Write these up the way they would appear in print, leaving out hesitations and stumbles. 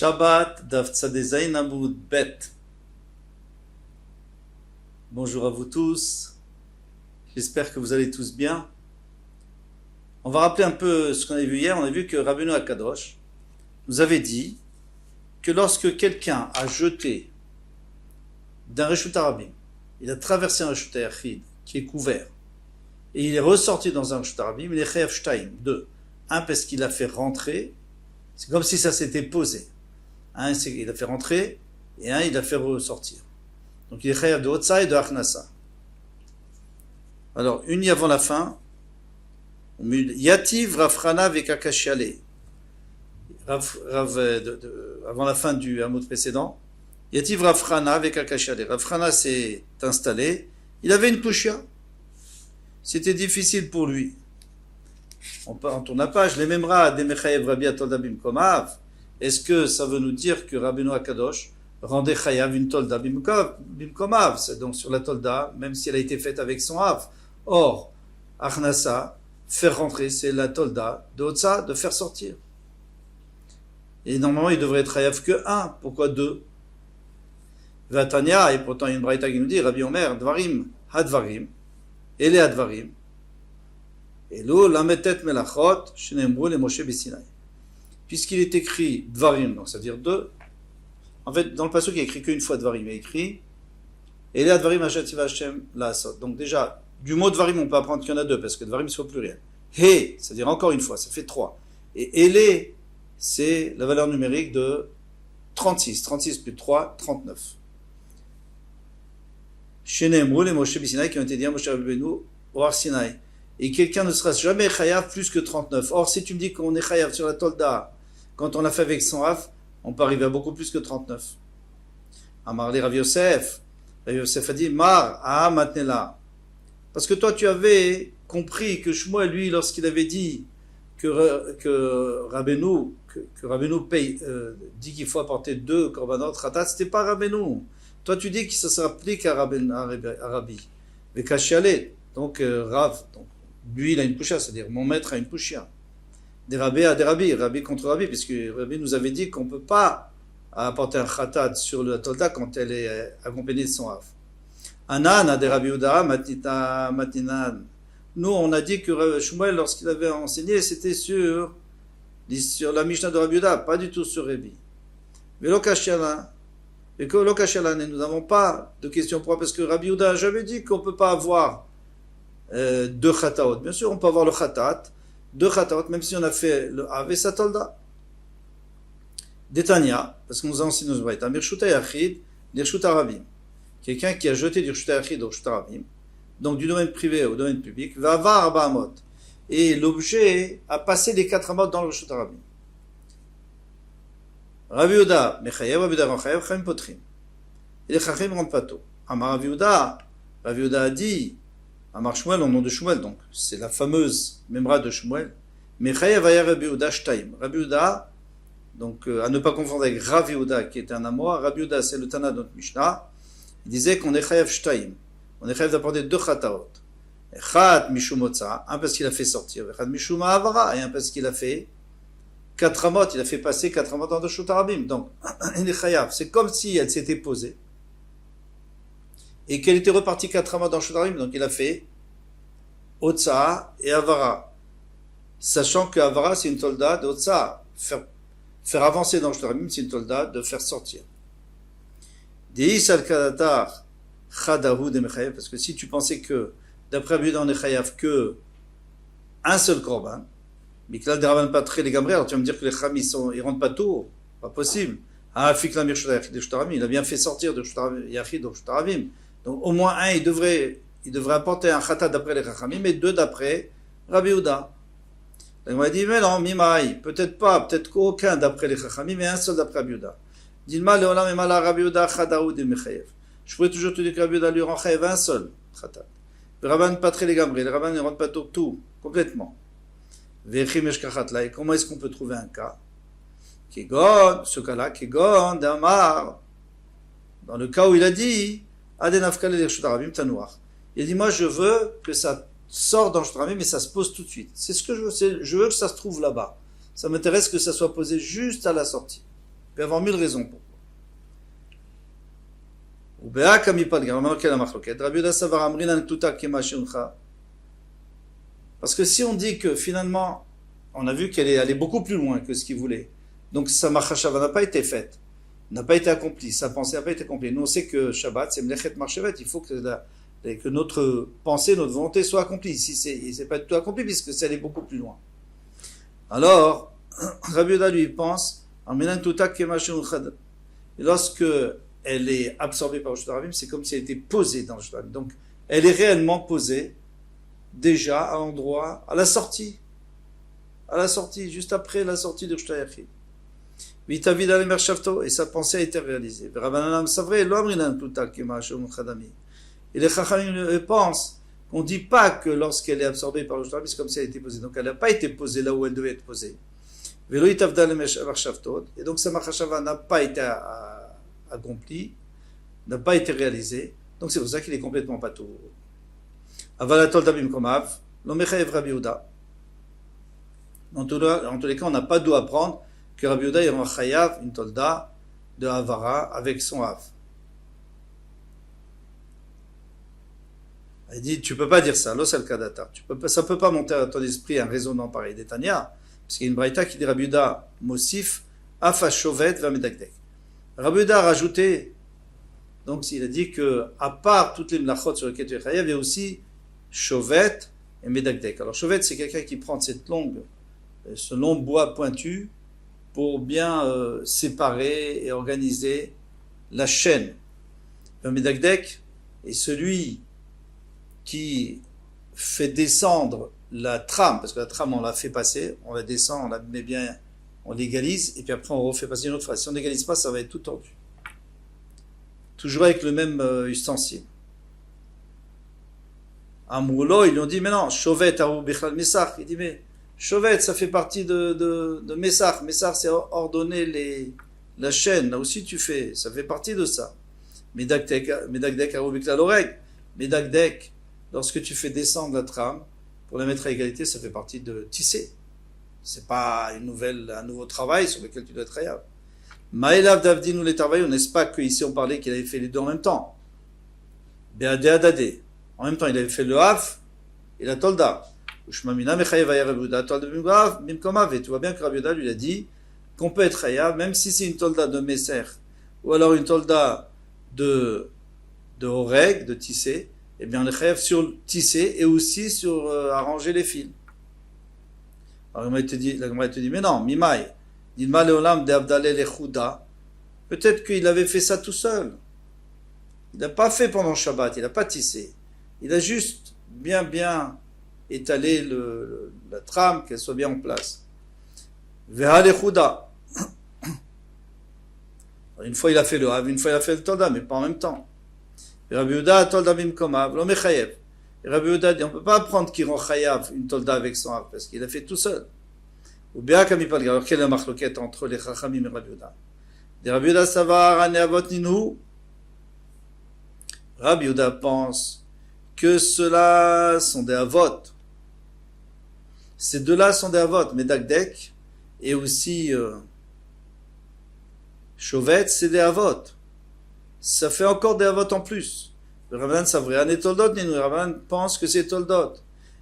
Shabbat Daf Tzadeh Amud Bet. Bonjour à vous tous. J'espère que vous allez tous bien. On va rappeler un peu ce qu'on a vu hier. On a vu que Rabbeinu Akadosh nous avait dit que lorsque quelqu'un a jeté d'un Reshut Harabim, il a traversé un Reshut Yachid qui est couvert, et il est ressorti dans un Reshut Harabim, il est Chayav Shtaim, deux. Un, parce qu'il a fait rentrer, c'est comme si ça s'était posé. Un, il a fait rentrer, et un, il a fait ressortir. Donc il est Chayav de Otsa et de Achnasa. Alors, une avant la fin, Yativ Rafrana Vekakashiale. Avant la fin du hamoud précédent, Yativ Rafrana Vekakashiale. Rafrana s'est installé, il avait une pushia. C'était difficile pour lui. On tourne la page, les mêmes rats, des Mechayev Rabbi Atolda Bimkomav. Est-ce que ça veut nous dire que Rabbeinu Akadosh rendait Chayav une Tolda Bimkomav? C'est donc sur la Tolda, même si elle a été faite avec son Av. Or, Achnasa, faire rentrer, c'est la Tolda de Otsa, de faire sortir. Et normalement, il devrait être Chayav que un. Pourquoi deux? Vatania, et pourtant il y a une braïta qui nous dit, Rabbi Omer, Dvarim, Hadvarim, Ele Hadvarim, Elo Lametet Melachot, Shenemru le Moshe B'Sinai. Puisqu'il est écrit Dvarim, donc ça veut dire deux. En fait, dans le passage, il y a écrit qu'une fois Dvarim, il est écrit Ele Hadvarim Hashem Hashem La'asot. Donc déjà, du mot Dvarim, on peut apprendre qu'il y en a deux, parce que Dvarim, c'est au pluriel. He, c'est-à-dire encore une fois, ça fait trois. Et Ele, c'est la valeur numérique de 36. 36 plus 3, 39. Shenemru les Moshe B'Sinai, qui ont été dit à Moshe Rabbeinu au Har Sinai. Et quelqu'un ne sera jamais chayav plus que 39. Or, si tu me dis qu'on est chayav sur la Tolda, quand on l'a fait avec son Rav, on peut arriver à beaucoup plus que 39. Amar li Rav Yosef. Rav Yosef a dit, Mar, ah, matnela. Parce que toi, tu avais compris que Shmuel, lui, lorsqu'il avait dit que Rabbeinu paye, dit qu'il faut apporter deux korbanot khatat, c'était pas Rabbeinu. Toi, tu dis que ça s'applique à Rabbi. Mais Kashiale, donc Rav, donc, lui, il a une pushia, c'est-à-dire mon maître a une pushia. Des rabbis à des rabbis, rabbi contre rabbi, puisque Rabbi nous avait dit qu'on ne peut pas apporter un khatat sur la tolda quand elle est accompagnée de son Rav. Anan a des rabbi Uda, matinan. Nous, on a dit que Shmuel, lorsqu'il avait enseigné, c'était sur la Mishnah de Rabbi Uda, pas du tout sur Rabbi. Mais l'okashiala, et que l'okashiala, nous n'avons pas de question pour parce que Rabbi Uda a jamais dit qu'on ne peut pas avoir deux khataot. Bien sûr, on peut avoir le khatat, deux khataot, même si on a fait le ave satolda. Détania, parce qu'on nous a enseigné nos braïta, mirshuta yachid, mirshuta rabim. Quelqu'un qui a jeté du rchuta yachid au rchuta rabim, donc du domaine privé au domaine public, va avoir arba amot. Et l'objet a passé les 4 amot dans le rchuta rabim. Rabbi Uda, mechayev, Rabbi Uda, mechayev, chayim potrim. Et les chachim rendent pas tôt. Amar Rabbi Uda a dit, Amar Shmuel, au nom de Shmuel, donc c'est la fameuse memra de Shmuel. Mais Chayav aya Rabbi Uda Shtaim. Rabbi Uda, donc à ne pas confondre avec Rav Yehuda qui était un Amora. Rabbi Uda, c'est le Tana de notre Mishnah. Il disait qu'on est Chayav Shtaim. On est Chayav d'apporter deux Chataot. Echad Mishum Otsa, un parce qu'il a fait sortir. Echad Mishum Avara, et un parce qu'il a fait 4 amot. Il a fait passer 4 amot dans le Reshut Harabim. Donc, il est Chayav. C'est comme si elle s'était posée. Et qu'elle était repartie 4 amot dans le Reshut Harabim, donc il a fait Otsa et Avara. Sachant que Avara, c'est une tolda de Otsa. Faire avancer dans le Reshut Harabim, c'est une tolda de faire sortir. Deis al-Kadatar Chadahu de Mechayev, parce que si tu pensais que, d'après Rabbi Yehuda, on est Chayav que un seul korban, mais que là, des Rabban pas très les gamrés, alors tu vas me dire que les Cham, ils rentrent pas tout, pas possible. Ah, Fikla Mirshut Yachid de Reshut Harabim, il a bien fait sortir de Reshut Yachid de Reshut Harabim. Donc au moins un, il devrait apporter un khatat d'après les Chachamim et deux d'après Rabbi Yehuda. Donc on va dire, mais non, Mimaï, peut-être pas, peut-être qu'aucun d'après les Chachamim, mais un seul d'après Rabbi Yehuda. Dilma leolam et mala Rabbi Yehuda chadaou de mechayev. Je pourrais toujours te dire que Rabbi Yehuda lui rend chayev un seul khatat. Les Rabban pas très les gamrés, les Rabban ne rendent pas tout, complètement. Vechim eshkachat là, et comment est-ce qu'on peut trouver un cas? Kegon, ce cas-là, Kegon, Damar, dans le cas où il a dit, Adenafkale de Reshut Harabim Tanouach. Il a dit, moi je veux que ça sorte dans le Reshut Harabim, mais ça se pose tout de suite. C'est ce que je veux, je veux que ça se trouve là-bas. Ça m'intéresse que ça soit posé juste à la sortie. peut y avoir mille raisons pour. Ou Béa Kamipad, remarquez quelle machloket. Rabbi Yehuda Savar Amrinan Tuta Kema Shuncha. Parce que si on dit que finalement, on a vu qu'elle est allée beaucoup plus loin que ce qu'il voulait, donc sa machashava n'a pas été faite, n'a pas été accomplie, sa pensée n'a pas été accomplie. Nous on sait que Shabbat, c'est Mlechet Marchevet, il faut que notre pensée, notre volonté soit accomplie. Ici, c'est pas du tout accompli puisque c'est allé beaucoup plus loin. Alors, Rabbi Yehuda lui pense, Amrinan Tuta Kema Shuncha. Et lorsque elle est absorbée par le Reshut Harabim, c'est comme si elle était posée dans le Reshut Harabim. Donc, elle est réellement posée déjà à l'endroit, à la sortie, juste après la sortie de Reshut Hayachid. Vitavid al Shavto, et sa pensée a été réalisée. Et les Chachamim pensent qu'on ne dit pas que lorsqu'elle est absorbée par le Reshut Harabim, c'est comme si elle était posée. Donc, elle n'a pas été posée là où elle devait être posée. Et donc, sa machashava n'a pas été accompli, n'a pas été réalisé, donc c'est pour ça qu'il est complètement patou. Avalatol Dabim Komav, l'Omechaev Rabbi Yehuda. En tous les cas, on n'a pas d'où apprendre que Rabbi Yehuda est un chayav, une tolda de Havara avec son Hav. Il dit, tu peux pas dire ça, l'osel kadata. Ça peut pas monter à ton esprit un raisonnement pareil d'Etania, parce qu'il y a une braïta qui dit Rabbi Yehuda Mosif, Afa Shovet va Medakdek. Rabbi Yehuda a rajouté, donc il a dit que à part toutes les mlachot sur lesquelles tu es chayav, il y a aussi Shovet et Medakdek. Alors Shovet, c'est quelqu'un qui prend ce long bois pointu pour bien séparer et organiser la chaîne. Le Medakdek est celui qui fait descendre la trame, parce que la trame on la fait passer, on la descend, on la met bien, on l'égalise, et puis après on refait passer une autre fois. Si on n'égalise pas, ça va être tout tordu. Toujours avec le même ustensile. À Moulo, ils lui ont dit, mais non, Shovet, Arou Bichlal Messach. Il dit, mais Shovet, ça fait partie de Messach. Messach, c'est ordonner la chaîne. Là aussi, tu fais, ça fait partie de ça. Medakdek, Arou Bichlal Oreg. Medakdek, lorsque tu fais descendre la trame, pour la mettre à égalité, ça fait partie de tisser. C'est pas un nouveau travail sur lequel tu dois être réel. Maëlav Davdin ou les travailleurs, n'est-ce pas qu'ici on parlait qu'il avait fait les deux en même temps? Beadé Adadé. En même temps, il avait fait le Haf et la Tolda. Ushmamina Mechayev Ayav Yehuda Tolda Bimgav Bimkomav. Et tu vois bien que Rabbi Yehuda lui a dit qu'on peut être Chayav, même si c'est une Tolda de Messer ou alors une Tolda de Horeg, de tisser, eh bien on est Chayav sur tisser et aussi sur arranger les fils. Alors la Gemara te dit, mais non, Mimaï, Dilma Leolam de Abdalel Echouda, peut-être qu'il avait fait ça tout seul. Il n'a pas fait pendant Shabbat, il n'a pas tissé. Il a juste bien étalé la trame, qu'elle soit bien en place. Vehal Echouda. Une fois il a fait le Hav, une fois il a fait le Tolda, mais pas en même temps. Rabbi Yehuda Tolda Bimkomav, lo mechayev. Et Rabbi Yehuda dit, on ne peut pas apprendre qu'il rend chayav une tolda avec son Hav, parce qu'il a fait tout seul. Ou bien comme il parle, alors quelle est la marloquette entre les Chachamim et Rabbi Yehuda? Des Rabbi Yehuda Savar, Ane Avot Ninhu. Rabbi Yehuda pense que ceux-là sont des Avot. Ces deux-là sont des Avot, Medakdek et aussi Shovet, c'est des Avot. Ça fait encore des Avot en plus. Le Rabbanan Savri, Ane Toldot, le Rabbanan pense que c'est Toldot.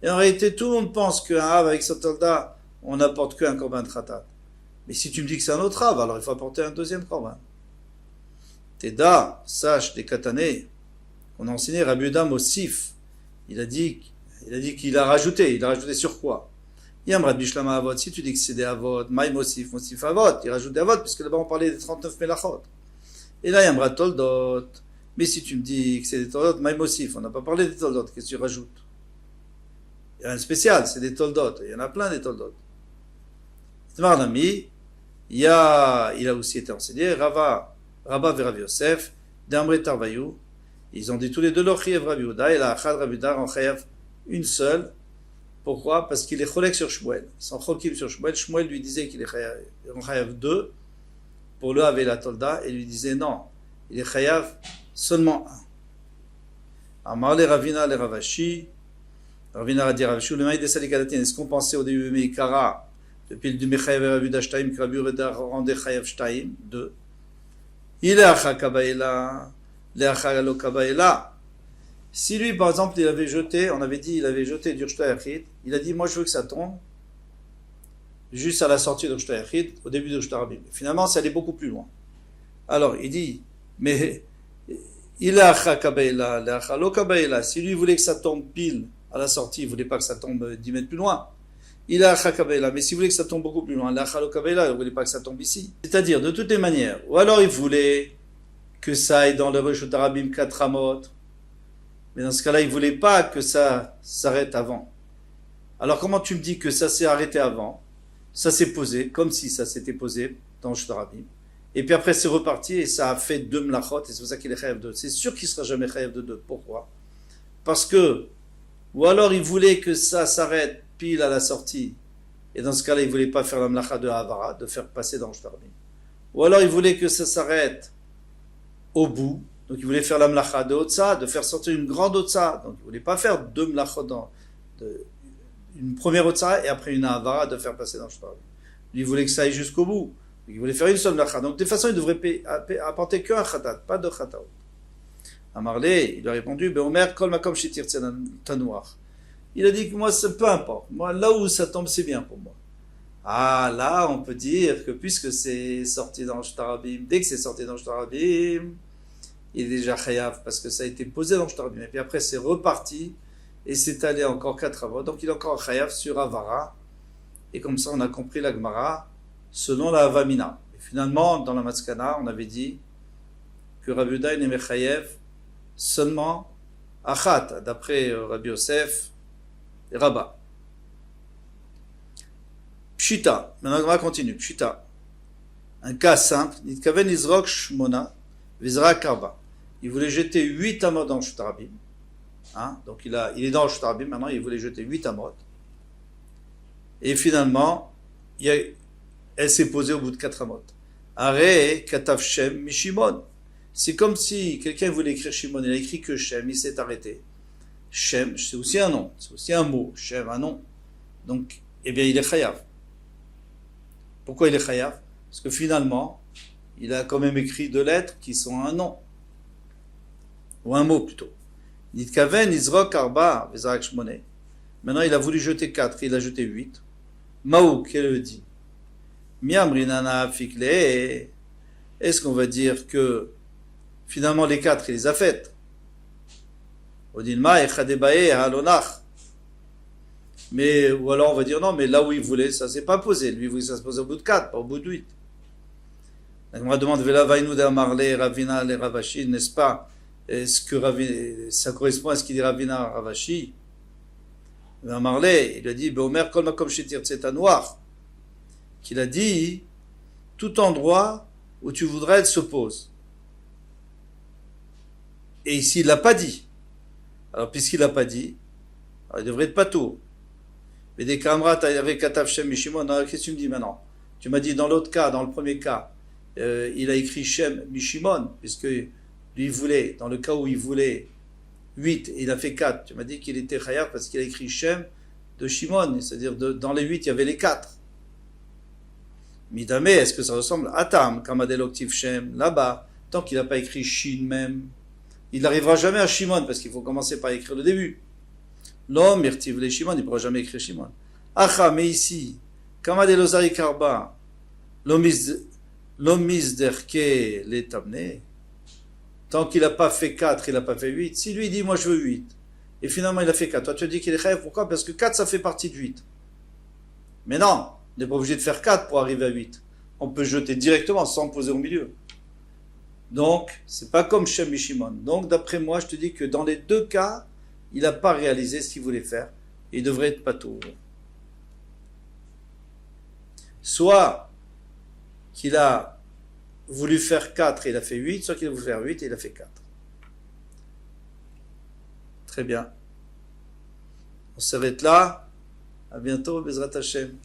Et en réalité, tout le monde pense qu'un Hav avec sa Tolda, on n'apporte qu'un Korban Khatat. Mais si tu me dis que c'est un autre Hav, alors il faut apporter un deuxième Korban. Teda, sache, des Katanés, on a enseigné Rabbi Yehuda Mosif. Il a dit qu'il a rajouté sur quoi? Yamrat Bishlama Avot, si tu dis que c'est des Avot, Maï Mosif Avot, il rajoute des Avot, puisque là-bas on parlait des 39 Melachot. Et là, Yamrat Toldot. Mais si tu me dis que c'est des Toldot, Maï Mosif, on n'a pas parlé des Toldot, qu'est-ce que tu rajoutes? Il y a un spécial, c'est des Toldot, il y en a plein des Toldot. Tmarnami, il a aussi été enseigné, Rabba Verav Yosef, Damre Tarvayou, ils ont dit tous les deux l'Ochiev Rabbi Yehuda, et la Achad Rabbi Yehuda en Chayav une seule. Pourquoi? Parce qu'il est Cholek sur Shmuel. Ils sont Cholkim sur Shmuel. Shmuel lui disait qu'il est en Chayav 2 pour le Hav et la Tolda, et lui disait non, il est Chayav seulement un. Amar le Ravina le Ravashi, Ravina a dit Ravashi, le maïd de Salikadatin, est-ce qu'on pensait au début Meikara, Depuis le Mechayev et Ravuda Shtaim, que Rabbi Yehuda rendait Chayav Shtaim, 2. Il est Acha Kabaela, Leacha Lo Kabaela. Si lui, par exemple, il avait jeté, on avait dit, il avait jeté d'Urshta Yachid, il a dit, moi je veux que ça tombe juste à la sortie d'Urshta Yachid, au début d'Urshta Rabim. Finalement, ça allait beaucoup plus loin. Alors, il dit, mais il a Acha Kabaela, Leacha Lo Kabaela. Si lui voulait que ça tombe pile à la sortie, il voulait pas que ça tombe 10 mètres plus loin. Il a Acha Kabaela, mais si vous voulez que ça tombe beaucoup plus loin, Leacha Lo Kabaela, il ne voulait pas que ça tombe ici. C'est-à-dire, de toutes les manières, ou alors il voulait que ça aille dans le Reshut Rabim 4 amot, mais dans ce cas-là, il ne voulait pas que ça s'arrête avant. Alors comment tu me dis que ça s'est arrêté avant? Ça s'est posé, comme si ça s'était posé dans le Reshut Rabim. Et puis après, c'est reparti et ça a fait 2 mlachot, et c'est pour ça qu'il est chayav de 2. C'est sûr qu'il ne sera jamais chayav de 2. Pourquoi? Parce que, ou alors il voulait que ça s'arrête pile à la sortie, et dans ce cas-là, il ne voulait pas faire la mlacha de Havara, de faire passer dans le Reshut Rabim. Ou alors il voulait que ça s'arrête au bout, donc il voulait faire la mlacha de Otsa, de faire sortir une grande Otsa. Donc il ne voulait pas faire 2 mlachot une première Otsa et après une Havara de faire passer dans le Reshut Rabim. Lui, il voulait que ça aille jusqu'au bout. Donc, il voulait faire une seule mlacha. Donc de toute façon, il devrait apporter qu'un khatat, pas de khataot. Amarlé, il a répondu, Beomer, kol makom shetir tanouach. Il a dit que moi, peu importe. Moi, là où ça tombe, c'est bien pour moi. Ah, là, on peut dire que puisque c'est sorti dans le Reshut Rabim, dès que c'est sorti dans le Reshut Rabim, il est déjà chayav parce que ça a été posé dans le Reshut Rabim. Et puis après, c'est reparti et c'est allé encore 4 avot. Donc il est encore chayav sur Havara. Et comme ça, on a compris la Gemara selon la Havamina. Et finalement, dans la Maskana, on avait dit que Rabbi Yehuda est mechayev seulement achat, d'après Rabbi Yosef et Rabba. Pshita. Maintenant, on va continuer. Pshita. Un cas simple. Nitkaven Izrok Shmona Vizra Karba. Il voulait jeter 8 amot dans le Reshut Rabim. Hein? Donc il est dans le Reshut Rabim. Maintenant, il voulait jeter 8 amot. Et finalement, elle s'est posée au bout de 4 amot. Are Katav Shem Mishimon. C'est comme si quelqu'un voulait écrire Shimon. Il a écrit que Shem. Il s'est arrêté. Shem, c'est aussi un nom. C'est aussi un mot. Shem, un nom. Donc, eh bien, il est chayav. Pourquoi il est chayav? Parce que finalement, il a quand même écrit 2 lettres qui sont un nom. Ou un mot plutôt. Nitkaven Izrok Arba Vezrak Shmone. Maintenant, il a voulu jeter 4, il a jeté 8. Maou, qu'elle le dit? Miamrinana Fikle. Est-ce qu'on va dire que finalement les 4, il les a faites? Odilma Echadebae Halonach. Mais, ou alors on va dire non, mais là où il voulait, ça s'est pas posé. Lui, il voulait que ça se pose au bout de 4, pas au bout de 8. On me demande, Vela Vainouda Marle, Ravina, les Ravashi, n'est-ce pas? Est-ce que ça correspond à ce qu'il dit Ravina Ravashi? Marley, il a dit, Beomer kol makom shetir tzeta noir, qu'il a dit, tout endroit où tu voudrais, elle se pose. Et ici, il l'a pas dit. Alors, puisqu'il l'a pas dit, alors, il devrait être pas tout. Mais des camarades avec Katav Shem Mishimon, qu'est-ce que tu me dis maintenant? Tu m'as dit dans l'autre cas, dans le premier cas, il a écrit Shem Mishimon, puisque lui voulait, dans le cas où il voulait 8, et il a fait 4. Tu m'as dit qu'il était chayav parce qu'il a écrit Shem de Shimon, c'est-à-dire dans les 8, il y avait les 4. Midame, est-ce que ça ressemble à Tam, Kamadeloktiv Shem, là-bas, tant qu'il n'a pas écrit Shin même, il n'arrivera jamais à Shimon, parce qu'il faut commencer par écrire le début. L'homme, Mirtiv le Shimon, il ne pourra jamais écrire Shimon. Acha, mais ici, Kamadelozari Karba, Lomis derke les tamne. Tant qu'il n'a pas fait 4, il n'a pas fait 8. Si lui dit, moi je veux 8, et finalement il a fait 4, toi tu dis qu'il est chayav, pourquoi? Parce que 4 ça fait partie de 8. Mais non, on n'est pas obligé de faire 4 pour arriver à 8. On peut jeter directement sans poser au milieu. Donc, c'est pas comme Shem Mishimon. Donc, d'après moi, je te dis que dans les 2 cas, il n'a pas réalisé ce qu'il voulait faire. Il devrait être patou. Soit qu'il a voulu faire 4 et il a fait 8, soit qu'il a voulu faire 8 et il a fait 4. Très bien. On s'arrête là. À bientôt, Bezrat Hashem.